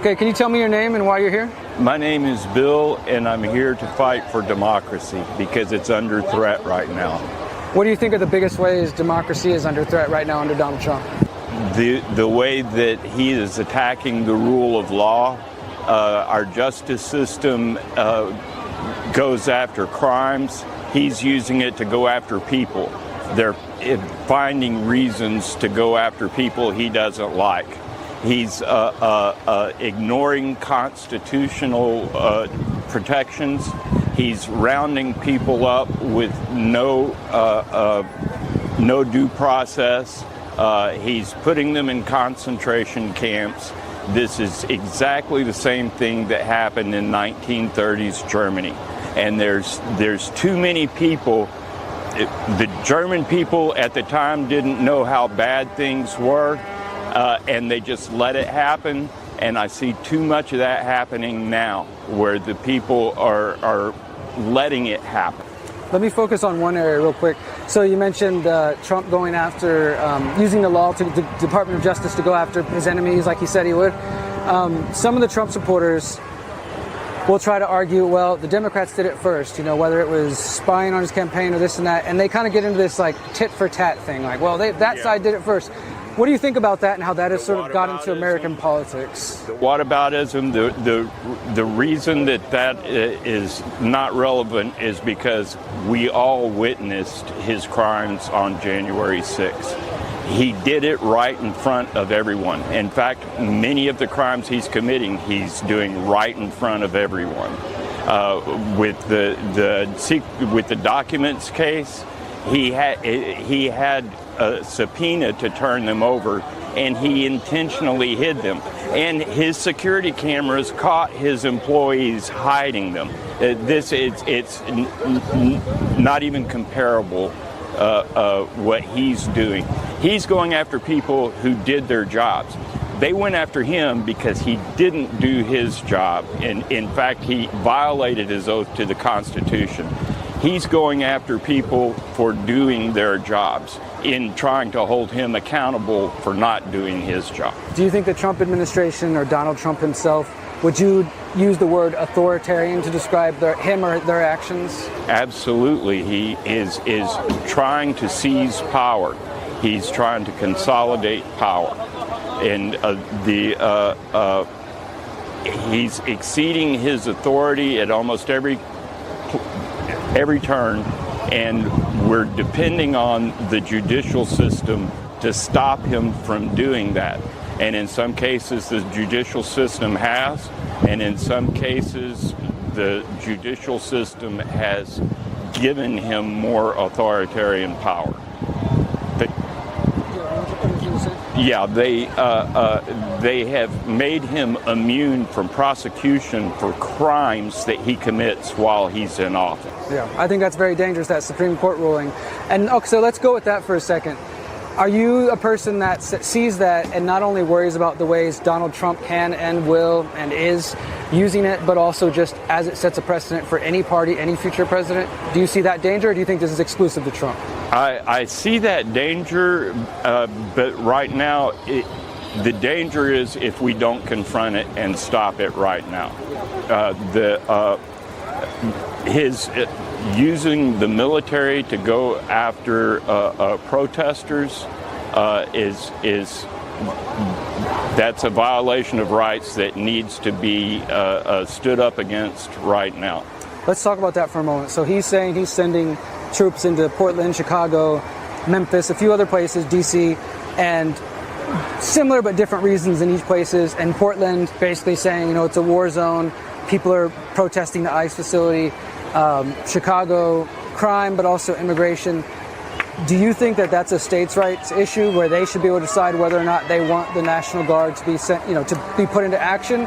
Okay, can you tell me your name and why you're here? My name is Bill, and I'm here to fight for democracy because it's under threat right now. What do you think are the biggest ways democracy is under threat right now under Donald Trump? The way that he is attacking the rule of law, our justice system goes after crimes. He's using it to go after people. They're finding reasons to go after people he doesn't like. He's ignoring constitutional protections. He's rounding people up with no due process. He's putting them in concentration camps. This is exactly the same thing that happened in 1930s Germany. And there's too many people. The German people at the time didn't know how bad things were. And they just let it happen, and I see too much of that happening now, where the people are letting it happen. Let me focus on one area real quick. So you mentioned Trump going after, using the law to the Department of Justice to go after his enemies like he said he would. Some of the Trump supporters will try to argue, well, the Democrats did it first, whether it was spying on his campaign or this and that, and they kind of get into this like tit for tat thing, like, well, that side did it first. What do you think about that and how that has sort of got into American politics? The whataboutism, the reason that is not relevant is because we all witnessed his crimes on January 6th. He did it right in front of everyone. In fact, many of the crimes he's committing, he's doing right in front of everyone. With the documents case, he had a subpoena to turn them over, and he intentionally hid them. And his security cameras caught his employees hiding them. It's not even comparable what he's doing. He's going after people who did their jobs. They went after him because he didn't do his job. And in fact, he violated his oath to the Constitution. He's going after people for doing their jobs in trying to hold him accountable for not doing his job. Do you think the Trump administration or Donald Trump himself, would you use the word authoritarian to describe him or their actions? Absolutely. He is trying to seize power. He's trying to consolidate power. And he's exceeding his authority at almost every turn, and we're depending on the judicial system to stop him from doing that. And in some cases, the judicial system has, and in some cases, the judicial system has given him more authoritarian power. They have made him immune from prosecution for crimes that he commits while he's in office. Yeah, I think that's very dangerous, that Supreme Court ruling. And okay, so let's go with that for a second. Are you a person that sees that and not only worries about the ways Donald Trump can and will and is using it, but also just as it sets a precedent for any party, any future president? Do you see that danger, or do you think this is exclusive to Trump? I see that danger, but right now, the danger is if we don't confront it and stop it right now. His using the military to go after protesters that's a violation of rights that needs to be stood up against right now. Let's talk about that for a moment. So he's saying he's sending troops into Portland, Chicago, Memphis, a few other places, D.C., and similar but different reasons in each places. And Portland basically saying, it's a war zone. People are protesting the ICE facility. Chicago, crime, but also immigration. Do you think that that's a states' rights issue where they should be able to decide whether or not they want the National Guard to be sent, to be put into action?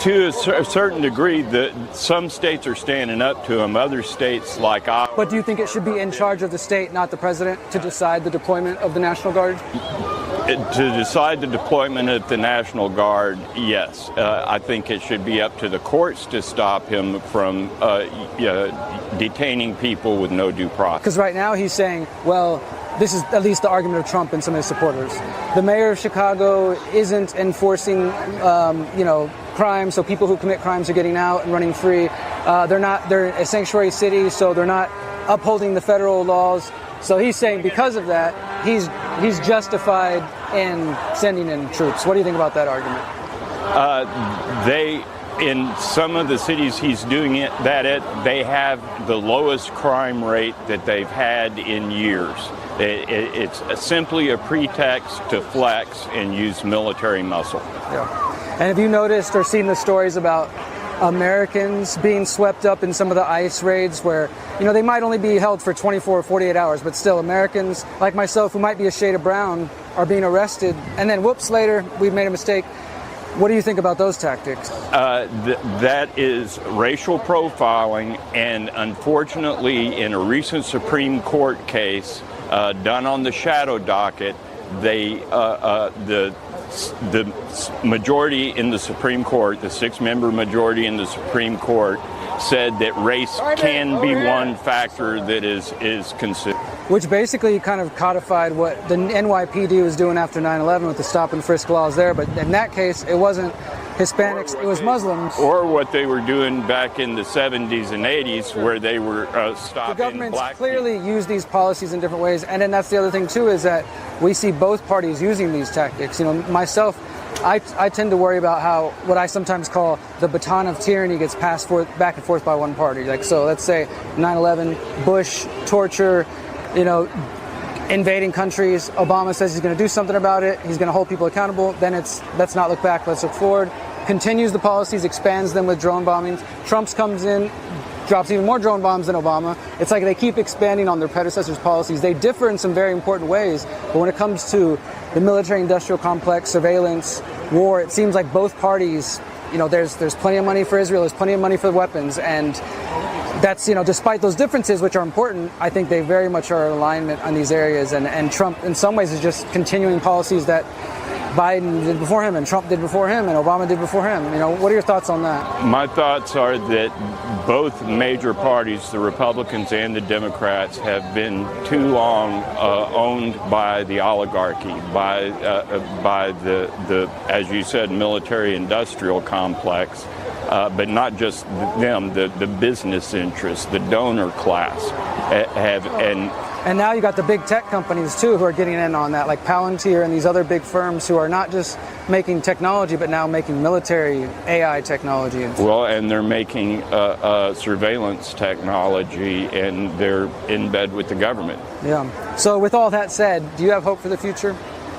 To a certain degree, some states are standing up to them. Other states, like Iowa. But do you think it should be in charge of the state, not the president, to decide the deployment of the National Guard? To decide the deployment of the National Guard, yes. I think it should be up to the courts to stop him from detaining people with no due process. Because right now he's saying, well, this is at least the argument of Trump and some of his supporters. The mayor of Chicago isn't enforcing, crime, so people who commit crimes are getting out and running free. They're a sanctuary city, so they're not upholding the federal laws. So he's saying because of that, he's justified in sending in troops. What do you think about that argument? In some of the cities he's doing they have the lowest crime rate that they've had in years. It's simply a pretext to flex and use military muscle. Yeah. And have you noticed or seen the stories about Americans being swept up in some of the ICE raids where, they might only be held for 24 or 48 hours, but still Americans like myself who might be a shade of brown are being arrested, and then whoops, later we've made a mistake. What do you think about those tactics? That is racial profiling, and unfortunately in a recent Supreme Court case done on the shadow docket, the majority in the Supreme Court, the 6-member majority in the Supreme Court, said that race can be one factor that is considered. Which basically kind of codified what the NYPD was doing after 9/11 with the stop and frisk laws there. But in that case, it wasn't Hispanics, it was Muslims. Or what they were doing back in the 70s and 80s where they were stopping the government's black clearly used these policies in different ways. And then that's the other thing, too, is that we see both parties using these tactics. Myself, I tend to worry about how what I sometimes call the baton of tyranny gets passed back and forth by one party. So let's say 9/11, Bush, torture, invading countries. Obama says he's going to do something about it. He's going to hold people accountable. Then let's not look back. Let's look forward. Continues the policies, expands them with drone bombings. Trump comes in, drops even more drone bombs than Obama. It's like they keep expanding on their predecessors' policies. They differ in some very important ways, but when it comes to the military-industrial complex, surveillance, war, it seems like both parties, there's plenty of money for Israel, there's plenty of money for the weapons, and that's, despite those differences, which are important, I think they very much are in alignment on these areas, and Trump, in some ways, is just continuing policies that Biden did before him, and Trump did before him, and Obama did before him. What are your thoughts on that? My thoughts are that both major parties, the Republicans and the Democrats, have been too long owned by the oligarchy, by the as you said, military-industrial complex. But not just them, the business interests, the donor class And now you got the big tech companies too who are getting in on that, like Palantir and these other big firms who are not just making technology, but now making military AI technology. And they're making surveillance technology, and they're in bed with the government. Yeah. So with all that said, do you have hope for the future?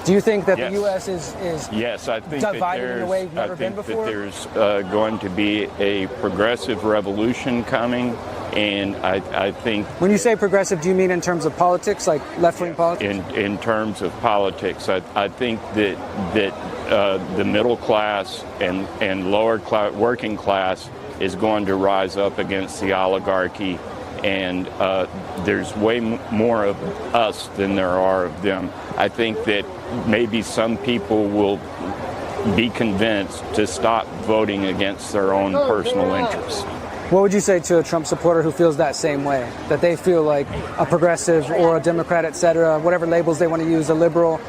Do you think that Yes. the U.S. is yes, I think divided in a way we've never been before? I think that there's going to be a progressive revolution coming, and I think... When you say progressive, do you mean in terms of politics, like left-wing politics? In terms of politics, I think that the middle class and lower class, working class is going to rise up against the oligarchy, and there's way more of us than there are of them. I think that maybe some people will be convinced to stop voting against their own personal interests. What would you say to a Trump supporter who feels that same way, that they feel like a progressive or a Democrat, etc., whatever labels they want to use, a liberal,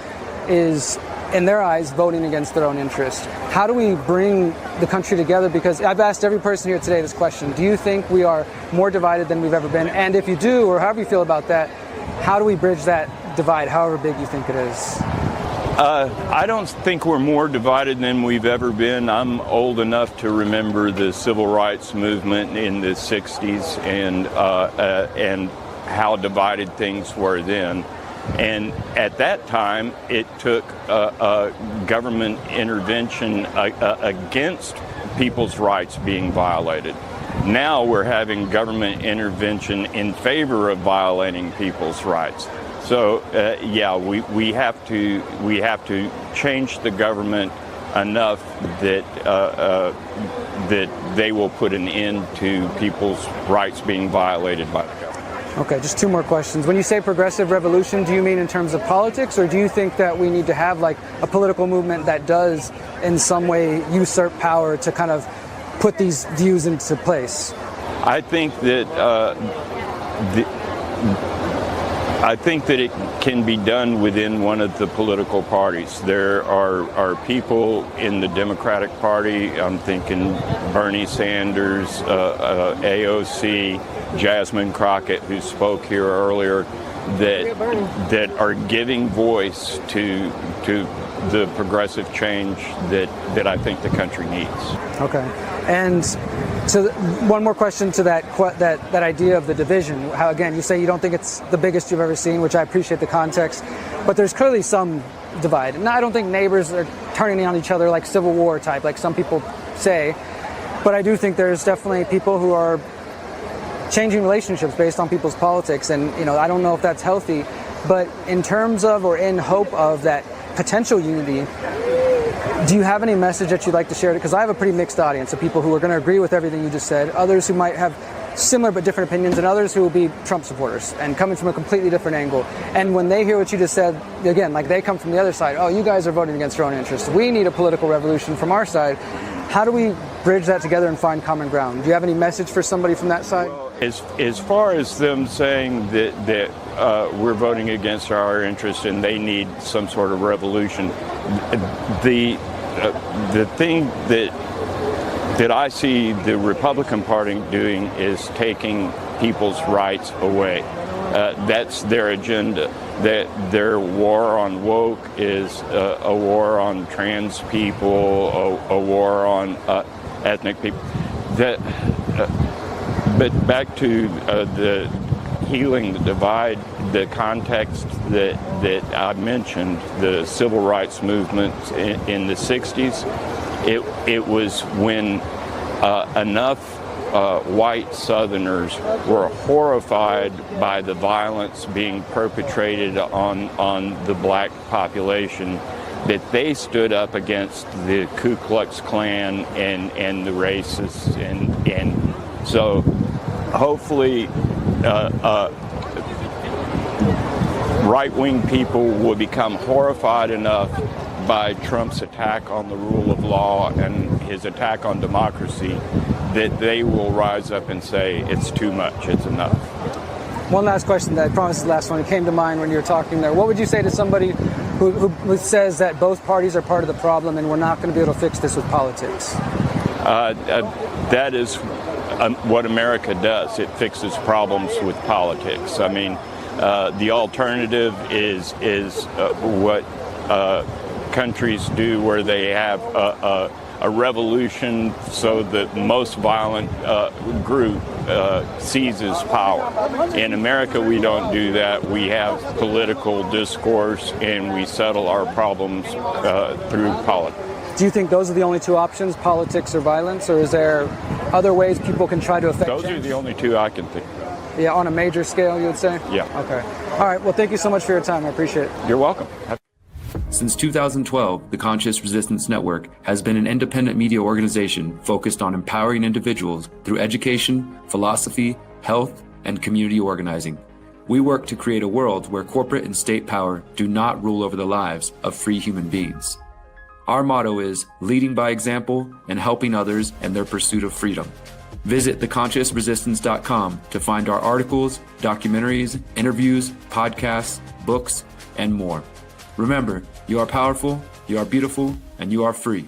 is, in their eyes, voting against their own interest? How do we bring the country together? Because I've asked every person here today this question. Do you think we are more divided than we've ever been? And if you do, or however you feel about that, how do we bridge that divide, however big you think it is? I don't think we're more divided than we've ever been. I'm old enough to remember the civil rights movement in the 60s and how divided things were then. And at that time, it took government intervention against people's rights being violated. Now we're having government intervention in favor of violating people's rights. So we have to change the government enough that that they will put an end to people's rights being violated by the government. Okay, just two more questions. When you say progressive revolution, do you mean in terms of politics, or do you think that we need to have like a political movement that does in some way usurp power to kind of put these views into place? I think that I think that it can be done within one of the political parties. There are people in the Democratic Party, I'm thinking Bernie Sanders, AOC, Jasmine Crockett, who spoke here earlier, that are giving voice to the progressive change that I think the country needs. Okay. And so one more question to that idea of the division. How, again, you say you don't think it's the biggest you've ever seen, which I appreciate the context, but there's clearly some divide. And I don't think neighbors are turning on each other like Civil War type, like some people say, but I do think there's definitely people who are changing relationships based on people's politics. And, I don't know if that's healthy, but in terms of, or in hope of that potential unity, do you have any message that you'd like to share? Because I have a pretty mixed audience of people who are going to agree with everything you just said, others who might have similar but different opinions, and others who will be Trump supporters and coming from a completely different angle. And when they hear what you just said, again, like they come from the other side, oh, you guys are voting against your own interests. We need a political revolution from our side. How do we bridge that together and find common ground? Do you have any message for somebody from that side? Well, as far as them saying that we're voting against our interests and they need some sort of revolution, the thing that I see the Republican Party doing is taking people's rights away. That's their agenda. That their war on woke is a war on trans people, a war on ethnic people. But back to the healing the divide, the context that I mentioned, the civil rights movement in the 60s, it was when enough white Southerners were horrified by the violence being perpetrated on the black population that they stood up against the Ku Klux Klan and the racists. And so hopefully right-wing people will become horrified enough by Trump's attack on the rule of law and his attack on democracy that they will rise up and say it's too much, it's enough. One last question that I promise is the last one. It came to mind when you were talking there. What would you say to somebody who says that both parties are part of the problem and we're not going to be able to fix this with politics? That is what America does. It fixes problems with politics. I mean, the alternative is what countries do, where they have a revolution so that most violent group seizes power. In America, we don't do that. We have political discourse and we settle our problems through politics. Do you think those are the only two options, politics or violence, or is there other ways people can try to affect Those change? are the only two I can think of. Yeah, on a major scale, you would say? Yeah. Okay. All right. Well, thank you so much for your time. I appreciate it. You're welcome. Since 2012, the Conscious Resistance Network has been an independent media organization focused on empowering individuals through education, philosophy, health, and community organizing. We work to create a world where corporate and state power do not rule over the lives of free human beings. Our motto is leading by example and helping others in their pursuit of freedom. Visit theconsciousresistance.com to find our articles, documentaries, interviews, podcasts, books, and more. Remember, you are powerful, you are beautiful, and you are free.